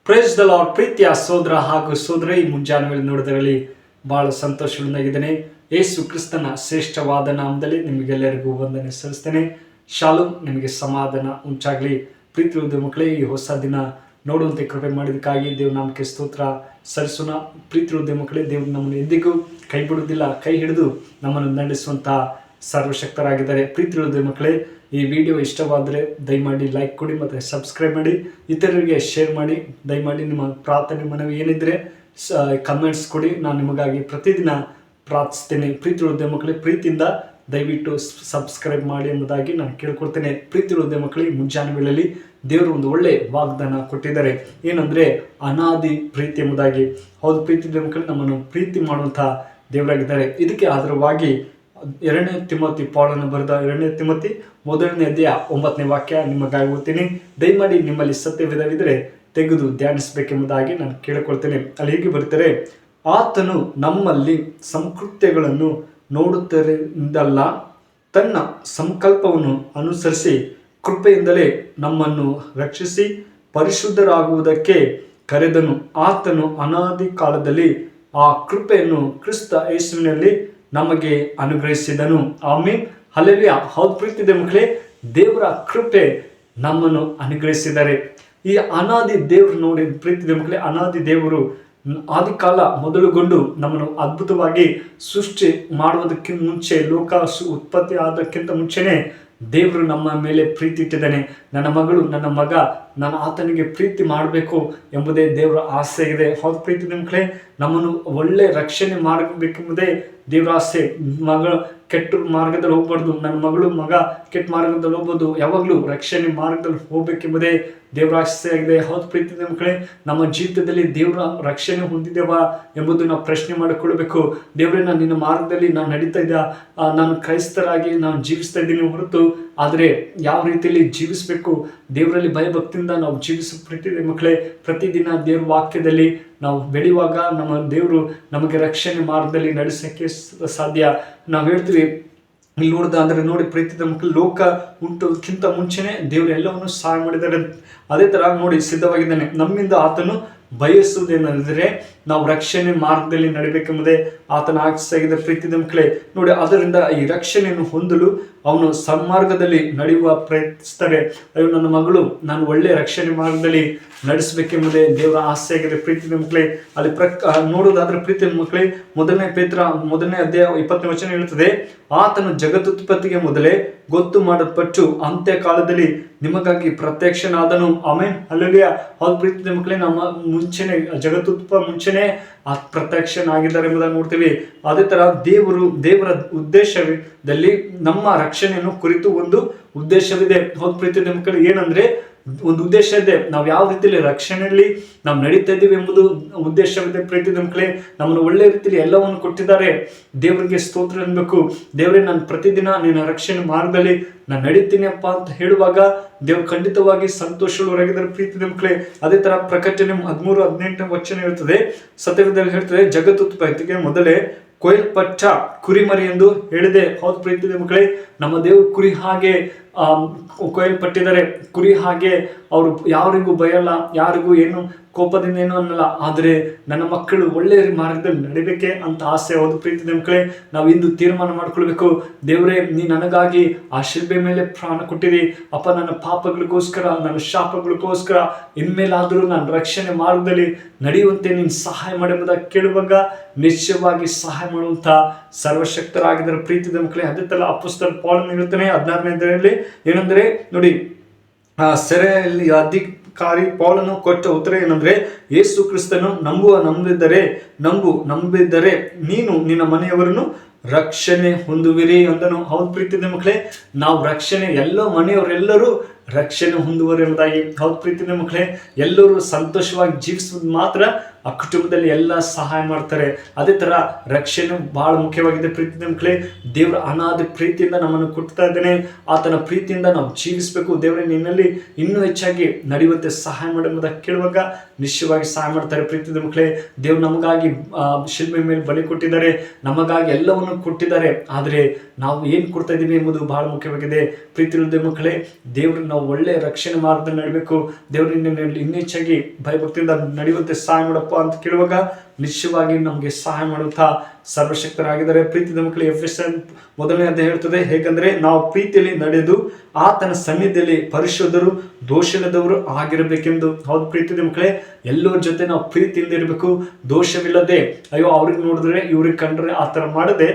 Praise the lord. ಪ್ರೀತಿಯ ಸೋದರ ಹಾಗೂ ಸೋದರಿ, ಮುಂಜಾನೆ ವೇಳೆ ನೋಡಿದರಲ್ಲಿ ಬಹಳ ಸಂತೋಷದಿಂದಾಗಿದ್ದೇನೆ. ಯೇಸು ಕ್ರಿಸ್ತನ ಶ್ರೇಷ್ಠವಾದ ನಾಮದಲ್ಲಿ ನಿಮಗೆಲ್ಲರಿಗೂ ವಂದನೆ ಸಲ್ಲಿಸ್ತೇನೆ. ಶಾಲೋಮ್, ನಿಮಗೆ ಸಮಾಧಾನ ಉಂಟಾಗಲಿ. ಪ್ರೀತಿ ಉದ್ದ ಮಕ್ಕಳೇ, ಈ ಹೊಸ ದಿನ ನೋಡುವಂತೆ ಕೃಪೆ ಮಾಡಿದಕ್ಕಾಗಿ ದೇವ್ರ ನಾಮಕ್ಕೆ ಸ್ತೋತ್ರ ಸಲ್ಲಿಸೋಣ. ಪ್ರೀತಿ ಉದ್ದ ಮಕ್ಕಳೇ, ದೇವ್ರು ನಮ್ಮನ್ನು ಎಂದಿಗೂ ಕೈ ಬಿಡುವುದಿಲ್ಲ, ಕೈ ಹಿಡಿದು ನಮ್ಮನ್ನು ನಡೆಸುವಂತಹ ಸರ್ವಶಕ್ತರಾಗಿದ್ದಾರೆ. ಪ್ರೀತಿ ಉದ್ದ ಮಕ್ಕಳೇ, ಈ ವಿಡಿಯೋ ಇಷ್ಟವಾದರೆ ದಯಮಾಡಿ ಲೈಕ್ ಕೊಡಿ ಮತ್ತು ಸಬ್ಸ್ಕ್ರೈಬ್ ಮಾಡಿ, ಇತರರಿಗೆ ಶೇರ್ ಮಾಡಿ. ದಯಮಾಡಿ ನಿಮ್ಮ ಪ್ರಾರ್ಥನೆ ಮನವಿ ಏನಿದ್ರೆ ಕಮೆಂಟ್ಸ್ ಕೊಡಿ, ನಾನು ನಿಮಗಾಗಿ ಪ್ರತಿದಿನ ಪ್ರಾರ್ಥಿಸ್ತೇನೆ. ಪ್ರೀತಿ ಉದ್ದ ಮಕ್ಕಳೇ, ಪ್ರೀತಿಯಿಂದ ದಯವಿಟ್ಟು ಸಬ್ಸ್ಕ್ರೈಬ್ ಮಾಡಿ ಎಂಬುದಾಗಿ ನಾನು ಕೇಳ್ಕೊಳ್ತೇನೆ. ಪ್ರೀತಿ ಉದ್ದ ಮಕ್ಕಳಿಗೆ ಮುಂಜಾನೆ ವೇಳೆಯಲ್ಲಿ ದೇವರು ಒಂದು ಒಳ್ಳೆ ವಾಗ್ದಾನ ಕೊಟ್ಟಿದ್ದಾರೆ. ಏನಂದರೆ ಅನಾದಿ ಪ್ರೀತಿ ಎಂಬುದಾಗಿ. ಹೌದು ಪ್ರೀತಿ ಉದ್ದ ಮಕ್ಕಳು, ನಮ್ಮನ್ನು ಪ್ರೀತಿ ಮಾಡುವಂತಹ ದೇವರಾಗಿದ್ದಾರೆ. ಇದಕ್ಕೆ ಆಧಾರವಾಗಿ 2 ತಿಮೋತಿ ಪೌಲನು ಬರೆದ 2 ತಿಮೋತಿ 1ನೇ ಅಧ್ಯಾಯ 9ನೇ ವಾಕ್ಯ ನಿಮಗಾಗಿ ಓದ್ತೀನಿ. ದಯಮಾಡಿ ನಿಮ್ಮಲ್ಲಿ ಸತ್ಯವಿಧವಿದ್ದರೆ ತೆಗೆದು ಧ್ಯಾನಿಸಬೇಕೆಂಬುದಾಗಿ ನಾನು ಕೇಳಿಕೊಳ್ತೇನೆ. ಅಲ್ಲಿ ಹೀಗೆ ಬರ್ತಾರೆ, ಆತನು ನಮ್ಮಲ್ಲಿ ಸಂಕೃತ್ಯಗಳನ್ನು ನೋಡುತ್ತರಿಂದಲ್ಲ, ತನ್ನ ಸಂಕಲ್ಪವನ್ನು ಅನುಸರಿಸಿ ಕೃಪೆಯಿಂದಲೇ ನಮ್ಮನ್ನು ರಕ್ಷಿಸಿ ಪರಿಶುದ್ಧರಾಗುವುದಕ್ಕೆ ಕರೆದನು. ಆತನು ಅನಾದಿ ಕಾಲದಲ್ಲಿ ಆ ಕೃಪೆಯನ್ನು ಕ್ರಿಸ್ತ ಯೇಸುವಿನಲ್ಲಿ ನಮಗೆ ಅನುಗ್ರಹಿಸಿದನು. Amen, hallelujah. ಹೌದು ಪ್ರೀತಿಯ ಮಕ್ಕಳೇ, ದೇವರ ಕೃಪೆ ನಮ್ಮನ್ನು ಅನುಗ್ರಹಿಸಿದ್ದಾರೆ. ಈ ಅನಾದಿ ದೇವರು ನೋಡಿ ಪ್ರೀತಿಯ ಮಕ್ಕಳೇ, ಅನಾದಿ ದೇವರು ಆದಿಕಾಲ ಮೊದಲುಗೊಂಡು ನಮ್ಮನ್ನು ಅದ್ಭುತವಾಗಿ ಸೃಷ್ಟಿ ಮಾಡುವುದಕ್ಕಿಂತ ಮುಂಚೆ, ಲೋಕ ಉತ್ಪತ್ತಿ ಆದಕ್ಕಿಂತ ಮುಂಚೆನೇ ದೇವರು ನಮ್ಮ ಮೇಲೆ ಪ್ರೀತಿ ಇಟ್ಟಿದ್ದಾನೆ. ನನ್ನ ಮಗಳು, ನನ್ನ ಮಗ, ನಾನು ಆತನಿಗೆ ಪ್ರೀತಿ ಮಾಡಬೇಕು ಎಂಬುದೇ ದೇವರ ಆಸೆ ಇದೆ. ಹೌದು ಪ್ರೀತಿ ಮಕ್ಕಳೇ, ನಮ್ಮನ್ನು ಒಳ್ಳೆ ರಕ್ಷಣೆ ಮಾಡಬೇಕೆಂಬುದೇ ದೇವರ ಆಸೆ. ಮಗಳು ಕೆಟ್ಟ ಮಾರ್ಗದಲ್ಲಿ ಹೋಗ್ಬಾರ್ದು, ನನ್ನ ಮಗಳು ಮಗ ಕೆಟ್ಟ ಮಾರ್ಗದಲ್ಲಿ ಹೋಗ್ಬೋದು, ಯಾವಾಗಲೂ ರಕ್ಷಣೆ ಮಾರ್ಗದಲ್ಲಿ ಹೋಗ್ಬೇಕೆಂಬುದೇ ದೇವರ ಆಸೆ ಆಗಿದೆ. ಹೌದು ಪ್ರೀತಿ ಮಕ್ಕಳೇ, ನಮ್ಮ ಜೀವಿತದಲ್ಲಿ ದೇವರ ರಕ್ಷಣೆ ಹೊಂದಿದ್ದೇವಾ ಎಂಬುದು ನಾವು ಪ್ರಶ್ನೆ ಮಾಡಿಕೊಳ್ಬೇಕು. ದೇವರೇ, ನಾನು ನಿನ್ನ ಮಾರ್ಗದಲ್ಲಿ ನಾನು ನಡೀತಾ ಇದ್ದ, ನಾನು ಕ್ರೈಸ್ತರಾಗಿ ನಾನು ಜೀವಿಸ್ತಾ ಇದ್ದೀನಿ ಹೊರತು, ಆದರೆ ಯಾವ ರೀತಿಯಲ್ಲಿ ಜೀವಿಸಬೇಕು, ದೇವರಲ್ಲಿ ಭಯಭಕ್ತಿಯಿಂದ ನಾವು ಪ್ರೀತಿ ಮಕ್ಕಳೇ, ಪ್ರತಿದಿನ ದೇವ್ರ ವಾಕ್ಯದಲ್ಲಿ ನಾವು ಬೆಳೆಯುವಾಗ ನಮ್ಮ ದೇವರು ನಮಗೆ ರಕ್ಷಣೆ ಮಾರ್ಗದಲ್ಲಿ ನಡೆಸೋಕ್ಕೆ ಸಾಧ್ಯ. ನಾವು ಹೇಳ್ತೀವಿ, ಇಲ್ಲಿ ನೋಡ್ದ ಅಂದರೆ ನೋಡಿ ಪ್ರೀತಿಯ ಮಕ್ಕಳು, ಲೋಕ ಉಂಟೋದಕ್ಕಿಂತ ಮುಂಚೆನೆ ದೇವರು ಎಲ್ಲವನ್ನು ಸಹಾಯ ಮಾಡಿದ್ದಾರೆ. ಅದೇ ಥರ ನೋಡಿ ಸಿದ್ಧವಾಗಿದ್ದಾನೆ. ನಮ್ಮಿಂದ ಆತನು ಬಯಸುವುದೇನೆಂದರೆ ನಾವು ರಕ್ಷಣೆ ಮಾರ್ಗದಲ್ಲಿ ನಡಿಬೇಕೆಂಬುದೇ ಆತನ ಆಸೆಯಾಗಿದೆ. ಪ್ರೀತಿಯ ಮಕ್ಕಳೇ ನೋಡಿ, ಅದರಿಂದ ಈ ರಕ್ಷಣೆಯನ್ನು ಹೊಂದಲು ಅವನು ಸನ್ಮಾರ್ಗದಲ್ಲಿ ನಡೆಯುವ ಪ್ರಯತ್ನಿಸ್ತಾರೆ. ಅಯ್ಯೋ ನನ್ನ ಮಗಳು, ನಾನು ಒಳ್ಳೆ ರಕ್ಷಣೆ ಮಾರ್ಗದಲ್ಲಿ ನಡೆಸಬೇಕೆಂಬುದೇ ದೇವರ ಆಸೆಯಾಗಿದೆ. ಪ್ರೀತಿಯ ಮಕ್ಕಳೇ, ಅಲ್ಲಿ ನೋಡೋದಾದ್ರೆ ಪ್ರೀತಿಯ ಮಕ್ಕಳೇ, 1ನೇ ಪೇತ್ರ 1ನೇ ಅಧ್ಯಾಯ 20ನೇ ವಚನ ಹೇಳ್ತದೆ, ಆತನು ಜಗತ್ತುತ್ಪತ್ತಿಗೆ ಮೊದಲೇ ಗೊತ್ತು ಮಾಡಲ್ಪಟ್ಟು ಅಂತ್ಯ ಕಾಲದಲ್ಲಿ ನಿಮಗಾಗಿ ಪ್ರತ್ಯಕ್ಷನಾದನು. Amen, hallelujah. ಹೌದು ಪ್ರೀತಿಯ ಮಕ್ಕಳೇ, ನಮ್ಮ ಮುಂಚೆನೆ ಜಗತ್ತುತ್ಪ ಮುಂಚೆನೆ ಆ ಪ್ರತ್ಯಕ್ಷನಾಗಿದ್ದಾರೆ ಎಂಬುದನ್ನು ನೋಡ್ತೀವಿ. ಅದೇ ತರ ದೇವರ ಉದ್ದೇಶದಲ್ಲಿ ನಮ್ಮ ರಕ್ಷಣೆಯನ್ನು ಕುರಿತು ಒಂದು ಉದ್ದೇಶವಿದೆ. ಹೌದು ಪ್ರೀತಿಯ ಮಕ್ಕಳು, ಏನಂದ್ರೆ ಒಂದು ಉದ್ದೇಶ ಇದೆ. ನಾವು ಯಾವ ರೀತಿಯಲ್ಲಿ ರಕ್ಷಣೆಯಲ್ಲಿ ನಾವು ನಡೀತಾ ಇದ್ದೀವಿ ಎಂಬುದು ಉದ್ದೇಶವಿದೆ. ಪ್ರೀತಿಯ ಮಕ್ಕಳೇ, ನಮ್ಮನ್ನು ಒಳ್ಳೆ ರೀತಿಯಲ್ಲಿ ಎಲ್ಲವನ್ನು ಕೊಟ್ಟಿದ್ದಾರೆ. ದೇವರಿಗೆ ಸ್ತೋತ್ರ ಅನ್ಬೇಕು. ದೇವರೇ, ನಾನು ಪ್ರತಿದಿನ ನಿನ್ನ ರಕ್ಷಣೆ ಮಾರ್ಗದಲ್ಲಿ ನಾನು ನಡೀತೀನಿ ಅಪ್ಪ ಅಂತ ಹೇಳುವಾಗ ದೇವ್ರು ಖಂಡಿತವಾಗಿ ಸಂತೋಷವಾಗಿದ್ದಾರೆ. ಪ್ರೀತಿಯ ಮಕ್ಕಳೇ, ಅದೇ ತರ ಪ್ರಕಟಣೆ 13:18 ವಚನ ಹೇಳ್ತದೆ, ಸತ್ಯವೇದದಲ್ಲಿ ಹೇಳ್ತದೆ, ಜಗತ್ತುತ್ಪತ್ತಿಗೆ ಮೊದಲೇ ಕೊಯ್ಲ್ಪಟ್ಟ ಕುರಿಮರಿ ಎಂದು ಹೇಳಿದೆ. ಹೌದು ಪ್ರೀತಿಯ ಮಕ್ಕಳೇ, ನಮ್ಮ ದೇವರು ಕುರಿ ಹಾಗೆ ಕೊಯ್ಲ್ಪಟ್ಟಿದ್ದಾರೆ. ಕುರಿ ಹಾಗೆ ಅವರು ಯಾರಿಗೂ ಭಯಲ್ಲ, ಯಾರಿಗೂ ಏನು ಕೋಪದಿಂದ ಏನು ಅನ್ನಲ್ಲ. ಆದರೆ ನನ್ನ ಮಕ್ಕಳು ಒಳ್ಳೆಯ ಮಾರ್ಗದಲ್ಲಿ ನಡಿಬೇಕೆ ಅಂತ ಆಸೆ. ಹೌದು ಪ್ರೀತಿಯ ಮಕ್ಕಳೇ, ನಾವು ಇಂದು ತೀರ್ಮಾನ ಮಾಡ್ಕೊಳ್ಬೇಕು. ದೇವರೇ, ನೀ ನನಗಾಗಿ ಆ ಶಿಲ್ಬೆ ಮೇಲೆ ಪ್ರಾಣ ಕೊಟ್ಟಿರಿ ಅಪ್ಪ, ನನ್ನ ಪಾಪಗಳಿಗೋಸ್ಕರ, ನನ್ನ ಶಾಪಗಳಿಗೋಸ್ಕರ ಇನ್ಮೇಲಾದರೂ ನಾನು ರಕ್ಷಣೆ ಮಾರ್ಗದಲ್ಲಿ ನಡೆಯುವಂತೆ ನೀನು ಸಹಾಯ ಮಾಡೆಂಬುದಾಗಿ ಕೇಳುವಾಗ ನಿಶ್ಚಯವಾಗಿ ಸಹಾಯ ಮಾಡುವಂಥ ಸರ್ವಶಕ್ತರಾಗಿದ್ದಾರೆ. ಪ್ರೀತಿಯ ಮಕ್ಕಳೇ, ಅದೇ ತರ ಅಪೊಸ್ತಲ ಪೌಲನು ಹೇಳ್ತಾನೆ 16ನೇ ಅಧ್ಯಾಯದಲ್ಲಿ, ಏನಂದ್ರೆ ನೋಡಿ, ಸೆರೆಯಲ್ಲಿ ಅಧಿಕಾರಿ ಪೌಲನು ಕೊಟ್ಟ ಉತ್ತರ ಏನಂದ್ರೆ, ಯೇಸು ಕ್ರಿಸ್ತನು ನಂಬಿದ್ದರೆ ನೀನು ನಿನ್ನ ಮನೆಯವರನ್ನು ರಕ್ಷಣೆ ಹೊಂದುವಿರಿ ಅಂದನು. ಹೌದು ಪ್ರೀತಿಯ ಮಕ್ಕಳೇ, ನಾವು ರಕ್ಷಣೆ, ಮನೆಯವರೆಲ್ಲರೂ ರಕ್ಷಣೆ ಹೊಂದುವರು ಎಂಬುದಾಗಿ. ಹೌದು ಪ್ರೀತಿಯ ಮಕ್ಕಳೇ, ಎಲ್ಲರೂ ಸಂತೋಷವಾಗಿ ಜೀವಿಸುವುದು ಮಾತ್ರ ಆ ಕುಟುಂಬದಲ್ಲಿ ಎಲ್ಲ ಸಹಾಯ ಮಾಡ್ತಾರೆ. ಅದೇ ತರ ರಕ್ಷಣೆ ಬಹಳ ಮುಖ್ಯವಾಗಿದೆ. ಪ್ರೀತಿ ಮಕ್ಕಳೇ, ದೇವರ ಅನಾದಿ ಪ್ರೀತಿಯಿಂದ ನಮ್ಮನ್ನು ಕೊಡ್ತಾ ಇದ್ದಾನೆ. ಆತನ ಪ್ರೀತಿಯಿಂದ ನಾವು ಜೀವಿಸಬೇಕು. ದೇವರೇ ನಿನ್ನಲ್ಲಿ ಇನ್ನೂ ಹೆಚ್ಚಾಗಿ ನಡೆಯುವಂತೆ ಸಹಾಯ ಮಾಡುವುದಕ್ಕೆ ಕೇಳುವಾಗ ನಿಶ್ಚಯವಾಗಿ ಸಹಾಯ ಮಾಡ್ತಾರೆ. ಪ್ರೀತಿದ ಮಕ್ಕಳೇ, ದೇವ್ರು ನಮಗಾಗಿ ಶಿಲ್ಪೆ ಮೇಲೆ ಬಲಿ ಕೊಟ್ಟಿದ್ದಾರೆ, ನಮಗಾಗಿ ಎಲ್ಲವನ್ನು ಕೊಟ್ಟಿದ್ದಾರೆ. ಆದರೆ ನಾವು ಏನು ಕೊಡ್ತಾ ಇದ್ದೀವಿ ಎಂಬುದು ಬಹಳ ಮುಖ್ಯವಾಗಿದೆ. ಪ್ರೀತಿಯ ಮಕ್ಕಳೇ, ದೇವ್ರನ್ನ ನಾವು ಒಳ್ಳೆಯ ರಕ್ಷಣೆ ಮಾರ್ಗದಲ್ಲಿ ನಡೀಬೇಕು. ದೇವರನ್ನ ಇನ್ನೂ ಹೆಚ್ಚಾಗಿ ಭಯಭಕ್ತಿಯಿಂದ ನಡೆಯುವಂತೆ ಸಹಾಯ ಮಾಡಪ್ಪ ಅಂತ ಕೇಳುವಾಗ ನಿಶ್ಚಯವಾಗಿ ನಮಗೆ ಸಹಾಯ ಮಾಡುತ್ತಾ ಸರ್ವಶಕ್ತರಾಗಿದ್ದಾರೆ. ಪ್ರೀತಿದ ಮಕ್ಕಳು, ಎಫೆಸನ್ 1ನೇ ಅಧ್ಯಾಯ ಹೇಳ್ತದೆ, ಹೇಗೆಂದರೆ ನಾವು ಪ್ರೀತಿಯಲ್ಲಿ ನಡೆದು ಆತನ ಸನ್ನಿಧಿಯಲ್ಲಿ ಪರಿಶುದ್ಧರು ದೋಷವಿಲ್ಲದವರು ಆಗಿರಬೇಕೆಂದು. ಹೌದು ಪ್ರೀತಿದ ಮಕ್ಕಳೇ, ಎಲ್ಲರ ಜೊತೆ ನಾವು ಪ್ರೀತಿಯಿಂದ ಇರಬೇಕು, ದೋಷವಿಲ್ಲದೆ. ಅಯ್ಯೋ ಅವ್ರಿಗೆ ನೋಡಿದ್ರೆ ಇವ್ರಿಗೆ ಕಂಡ್ರೆ ಆ ಥರ ಮಾಡದೆ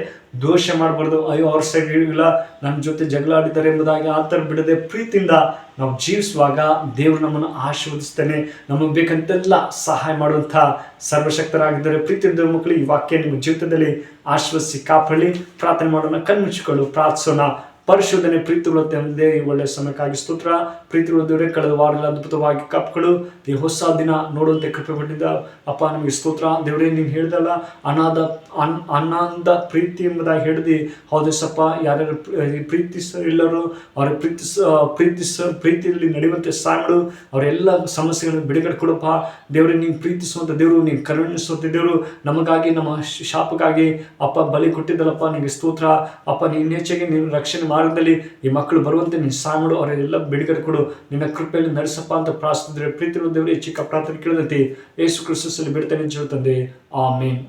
ದೋಷ ಮಾಡಬಾರ್ದು. ಅಯ್ಯೋ ಅವ್ರ ಸೈಡ್ ಇಲ್ಲ, ನನ್ನ ಜೊತೆ ಜಗಳ ಆಡಿದ್ದಾರೆ ಎಂಬುದಾಗಿ ಆ ಥರ ಬಿಡದೆ ಪ್ರೀತಿಯಿಂದ ನಾವು ಜೀವಿಸುವಾಗ ದೇವರು ನಮ್ಮನ್ನು ಆಶೀರ್ವದಿಸ್ತಾನೆ. ನಮಗೆ ಬೇಕಂತೆಲ್ಲ ಸಹಾಯ ಮಾಡುವಂಥ ಸರ್ವಶಕ್ತರಾಗಿದ್ದಾರೆ. ಪ್ರೀತಿಯ ಮಕ್ಕಳು, ಈ ವಾಕ್ಯ ನಿಮ್ಮ ಜೀವಿತದಲ್ಲಿ ಆಶೀರ್ವದಿಸಿ ಕಾಪಾಡಿ. ಪ್ರಾರ್ಥನೆ ಮಾಡೋಣ, ಕಣ್ಮುಚ್ಚಿಕೊಂಡು ಪ್ರಾರ್ಥಿಸೋಣ. ಪರಿಶೋಧನೆ ಪ್ರೀತಿಗಳು ತಂದೆ, ಈ ಒಳ್ಳೆಯ ಸಮಯಕ್ಕಾಗಿ ಸ್ತೋತ್ರ. ಪ್ರೀತಿಗಳು ದೇವರೇ, ಕಳೆದ ವಾರಗಳ ಅದ್ಭುತವಾಗಿ ಕಾಪಾಡು. ಈ ಹೊಸ ದಿನ ನೋಡುವಂತೆ ಕೃಪೆ ಪಟ್ಟಿದ್ದ ಅಪ್ಪ, ನಮಗೆ ಸ್ತೋತ್ರ. ದೇವರೇ, ನೀನು ಹೇಳ್ದಲ್ಲ ಅನಾಂದ ಪ್ರೀತಿ ಎಂಬುದಾಗಿ ಹೇಳಿದಿ. ಹೌದು ಸಪ್ಪ, ಯಾರ್ಯಾರು ಪ್ರೀತಿಸಲ್ಲರು ಅವರ ಪ್ರೀತಿಯಲ್ಲಿ ನಡೆಯುವಂತೆ ಸಹಾಯ ಮಾಡು. ಅವರೆಲ್ಲ ಸಮಸ್ಯೆಗಳನ್ನು ಬಿಡುಗಡೆ ಕೊಡಪ್ಪ. ದೇವರೇ, ನೀನು ಪ್ರೀತಿಸುವಂಥ ದೇವರು, ನೀನು ಕರುಣಿಸುವಂಥ ದೇವರು, ನಮಗಾಗಿ ನಮ್ಮ ಶಾಪಕ್ಕಾಗಿ ಅಪ್ಪ ಬಲಿ ಕೊಟ್ಟಿದ್ದಲ್ಲಪ್ಪ, ನಿನಗೆ ಸ್ತೋತ್ರ. ಅಪ್ಪ, ನೀನು ಹೆಚ್ಚಾಗಿ ನೀನು ರಕ್ಷಣೆ ಮಾರ್ಗದಲ್ಲಿ ಈ ಮಕ್ಕಳು ಬರುವಂತೆ ನೀನು ಸಹಾಯ ಮಾಡು. ಅವರೆಲ್ಲ ಬಿಡುಗಡೆ ಕೊಡು, ನಿನ್ನ ಕೃಪೆಯಲ್ಲಿ ನಡೆಸಪ್ಪ ಅಂತ ಪ್ರಾರ್ಥಿಸಿದ್ರೆ ಪ್ರೀತಿ ದೇವರೇ, ಚಿಕ್ಕ ಪ್ರಾರ್ಥನೆ ಕೇಳಿದಂತೆ ಯೇಸು ಕ್ರಿಸ್ತನಲ್ಲಿ ಬಿಡ್ತಾನೆ ಜೀವ ತಂದೆ, ಆಮೇನ್.